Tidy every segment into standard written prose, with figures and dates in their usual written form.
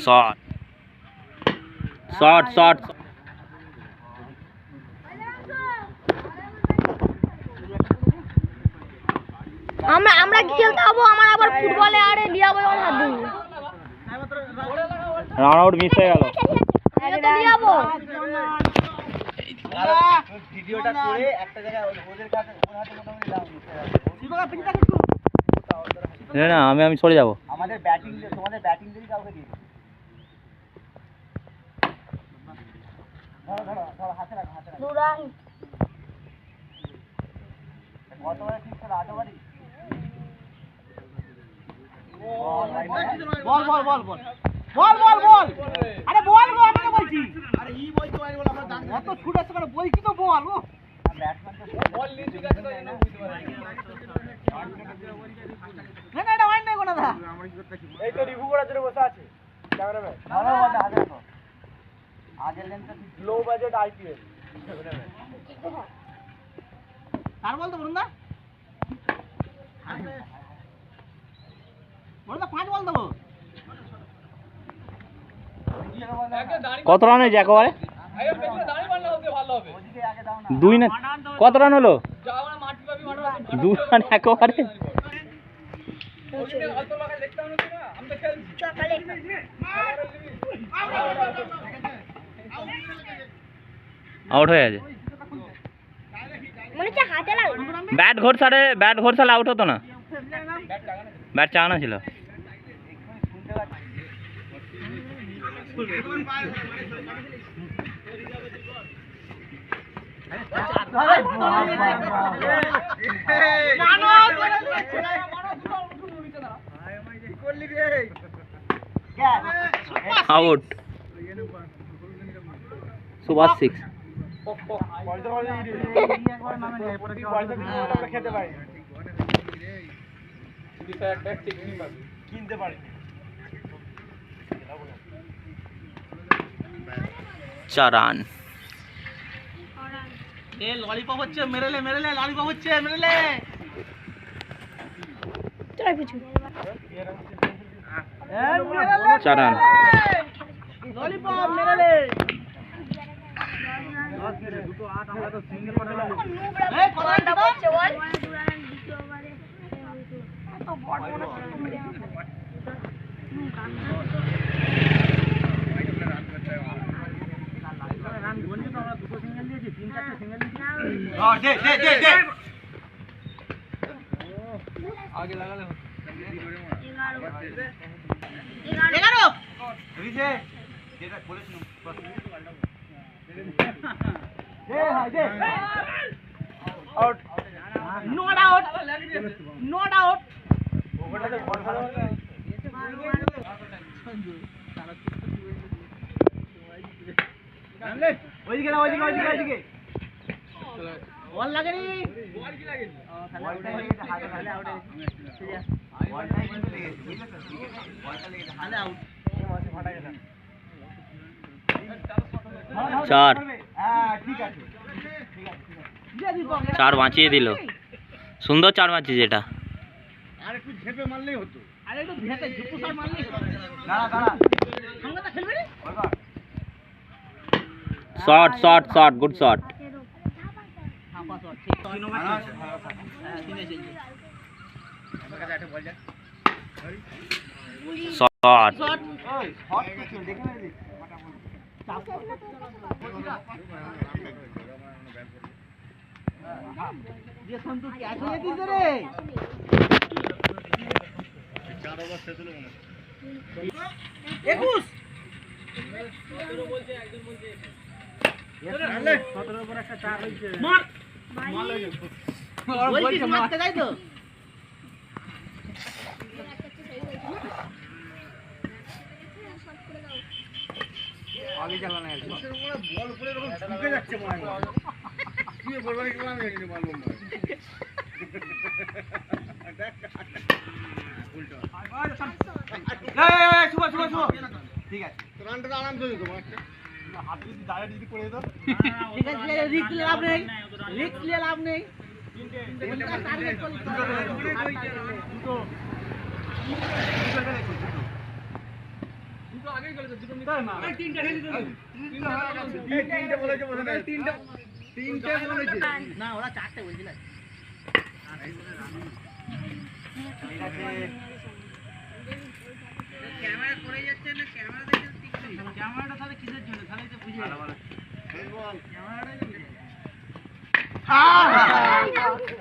shot shot shot আমরা খেলতে হবো আমার আবার ফুটবলে আরে লিয়াবো যখন হাত দিই রান আউট মিস হয়ে গেল এটা লিয়াবো ভিডিওটা করে একটা জায়গায় ওদের কাছে ওর হাতে মোটামুটি দাও না আমি সরে যাব আমাদের ব্যাটিং তোমাদের ব্যাটিং যদি কাউকে দিয়ে ধরো ধরো ধরো হাতে রাখো দুরান কত বড় ঠিক করে আটো বাড়ি বল বল বল বল বল বল বল আরে বল গো আমাকে বলছি আরে ই বলছি বল আমরা জানি এত ছুট আছে করে বলছি তো বল ও ব্যাটসম্যান তো বল নিয়ে ঠিক আছে তো না বুঝতে পারে না না ওয়াইন নাই কোনা দা এই তো রিভিউ করার জন্য বসে আছে ক্যামেরাম্যান ভালো বলটা হাতে রাখো আজের লেন্সটা লো বাজেট আইপিএল আর বল তো বলুন না বল তো পাঁচ বল দেবো কত রান হয়েছে একেবারে দুই না কত রান হলো 2 রান একেবারে আউট হয়ে গেছে মনে হচ্ছে হাতে লাগলো ব্যাট ঘোরসালে আউট হতো না ব্যাট চাগানো ছিল আউট সুভাষ 6 কিনতে পারি 4 রান এ ললিপপ হচ্ছে মেরে লে ললিপপ হচ্ছে মেরে লে চল কিছু 4 রান ললিপপ মেরে লে দুটো 8 আমরা তো সিঙ্গেল করে দিলাম এই কতটা হচ্ছে বল তো বড় বড় রান বলছি তো আমরা দুটো সিঙ্গেল দিয়েছি 3-4টা সিঙ্গেল দিয়েছি দে আগে লাগালে 11 রিজে যেটা বলেছিল দে হাই দে আউট নট আউট ওটাতে বল খেলা ওইদিকে বল লাগেনি বল কি লাগে বলটা লেগেছে হাতে তাহলে আউট বলটাই কিন্তু লেগেছে বুঝলে তো বলটা লেগেছে তাহলে আউট এই মাসে ফাটা গেছে 4 হ্যাঁ ঠিক আছে 4 বাঁচিয়ে দিল সুন্দর 4 বাঁচিয়েছে এটা আর একটু ঝেপে মারলেই হতো আর একটু ঝেপে ঝুপু শট মারলেই হতো দাঁড়া সঙ্গটা খেলবে রে shot good shot half a shot ঠিক 3 নম্বর হ্যাঁ 3 এসে আমার কাছে একটা বল যা শট শট ওই শট কিছু দেখে না রে চাপ ये संतु क्या चाहिए थी तेरे 4 ओवर শেষ হলো মনে 21 17 বলছে একজন বলছে 17 ওভার একটা 4 হইছে মার মার লাগে বলছি মারতে যাই তো আগে চালানো আছে বল উপরে এরকম ঢুকে যাচ্ছে মনে হয় কি বলবো কি আমি জানি বল বল দেখ উল্টো এই শুভ ঠিক আছে রানটা আরাম করে দিও একটা হাত যদি ডাইরেক্ট যদি করে দাও ঠিক আছে রিস্ক নিয়ে লাভ নেই তিনটে টার্গেট করলে দুটো না ওরা চারটে বলছিল ক্যামেরা করে যাচ্ছে না ক্যামেরা দেখে ক্যামেরাটা তাহলে কিসের জন্য তাহলে তো বুঝে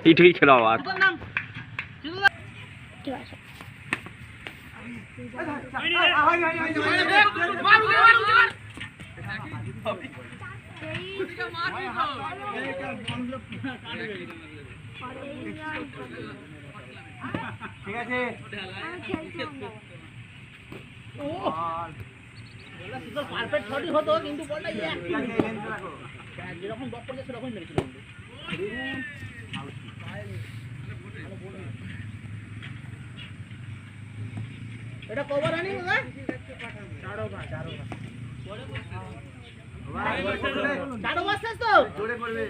এইটুকুই খেলো আবার ঠিক আছে ঠিক আছে পারফেক্ট শটই হতো কিন্তু বলটা যেরকম ডপ করছে সেরকম মেরেছিল এটা কভার আনি দাদা চারো বাস শেষ তো জোরে পড়বে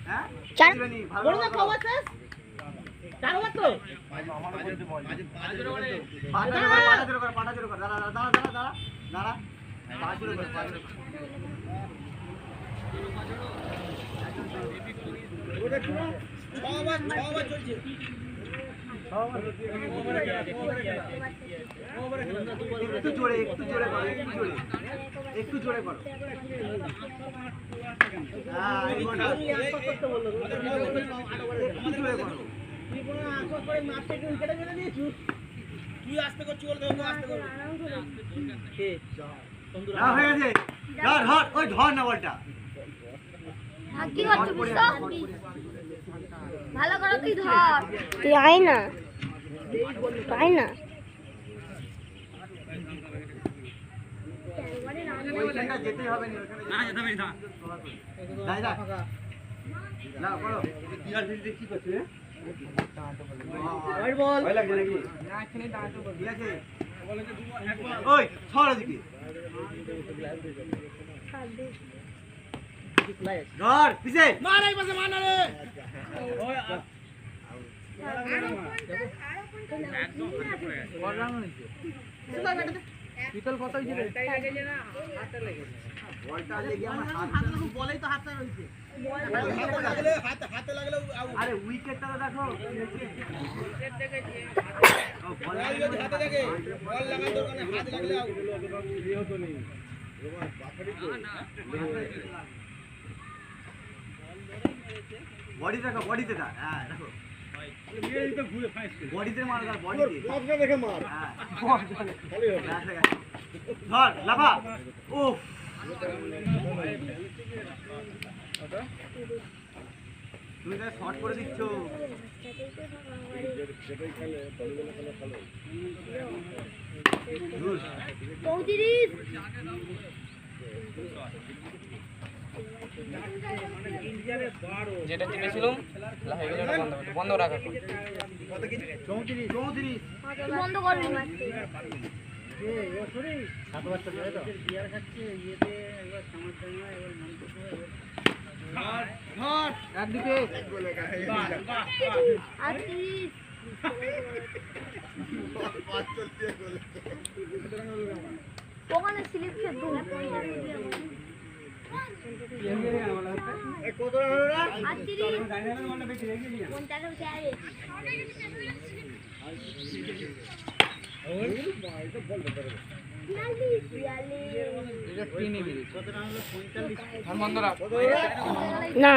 হ্যাঁ চার বড় না কভার শেষ চারো বাস তো পাটা জোরে কর দাঁড়া পা জোরে কর ছবার চলছে একটু জোরে একটু জোরে করো তুই আসতে করছি বলে আসতে করবো হয়ে গেছে ধর ওই ধর না বলটা কি করছিস বুঝছো ভালো করে তুই ধর তুই আয় না ওইখানটা যেতেই হবে না যেতে হবে না করো কি আর ভিডিও কি করছিস ওই বল ভয় লাগছে নাকি না এখানে দাঁড়াতে বল ঠিক আছে ওই ছড়া দিকে ধর পিছে মার এই পাশে মার না রে ওই একদম পড়ে গেছে বলরাম হইছে পিতল কত হইছে রে লাগে যে না হাতে লাগে বলটা লেগে আমার হাত বলেই তো হাতে রইছে হাতে লাগলে আরে উইকেটটা দেখো উইকেট দেখেছি বল হাতে দেখে বল লাগার দরকার নেই হাত লাগলে ইও তো নেই বডি দেখো বডিতে দা হ্যাঁ দেখো এই তো ঘুরে ফাইছে বডিতে মার দাও বডিতে বলটা দেখে মার হ্যাঁ খালি হবে ধর লাফা উফ তুমি তো শর্ট করে দিচ্ছ যেটা চেপেছিলাম হয়ে গেল বন্ধ রাখা 34 বন্ধ করবি না একদিকে ওখানে স্লিপ খেত না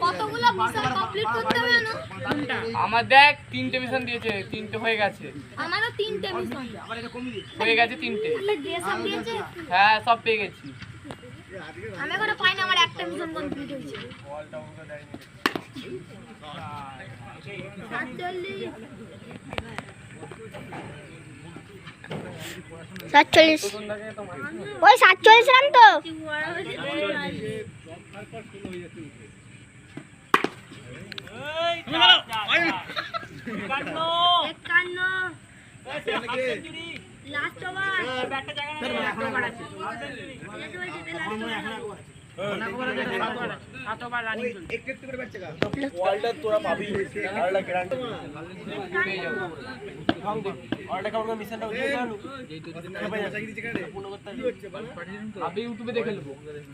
কতগুলো মিশন কমপ্লিট করতে হবে না আমার দেখ 3টে মিশন দিয়েছে 3টে হয়ে গেছে আমারও 3টে মিশন হয়ে গেছে 3টে তাহলে ড্রেস আপ দিয়েছে হ্যাঁ সব পেয়ে গেছি আমি এখনো পাইনি আমার একটা মিশন কমপ্লিট হয়েছে 47 ওই 47 রান তো লাস্ট ওভার বলটা তোরা পাবি আরলা গ্যারান্টি আরলা কাউকে মিশনটা দিয়ে জানো আমি ইউটিউবে দেখে নেব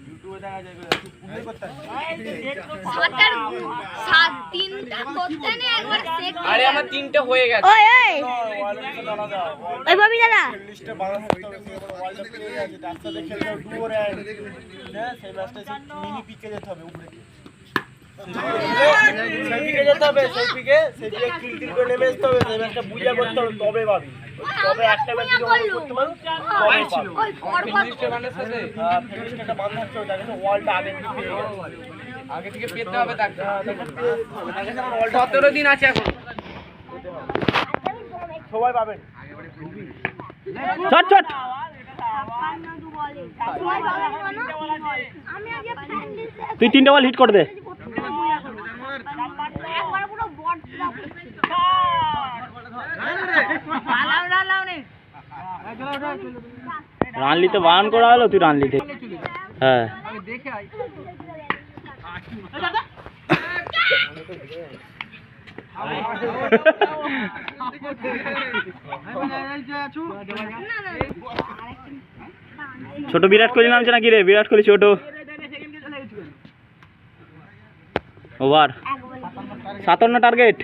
ইউটিউবে দেখা যায় পূর্ণ করতে সাতের সাত তিনটা করতে নে একবার চেক আরে আমার 3টে হয়ে গেছে ওই ওই ববি দাদা লিস্টে বাংলা থাকতে হবে ওয়ার্ল্ড কাপ প্লেয়ার আছে তার সাথে খেলতে হবে ডুয়োরে হ্যাঁ সেই ম্যাচটা মিনি পিকে যেতে হবে উপরে সেই পিকে যেতে হবে সেই পিকে কিল কিল করে নেমে আসতে হবে সেই ম্যাচটা বুঝা করতে হবে তবে পাবি তবে একটা ম্যাচ যদি ওভার করতে পারো তবে ছিল ওই ফরওয়ার্ড ফিনিশটা বন্ধ থাকতে হবে তাকে ওয়ার্ল্ড আগে থেকে পেয়ে গেছে আগে থেকে পেতে হবে তাকে আগে যেমন ওয়ার্ল্ড 17 দিন আছে এখন সবাই পাবেন চট চট আমি আগে প্র্যাকটিস তুই 3টে বল হিট করে দে একবার পুরো বট রান নিতে বারণ করা হলো তুই রান নিতে হ্যাঁ ছোট বিরাট কোহলি নামছে নাকি রে বিরাট কোহলি ছোট ওভার 57 টার্গেট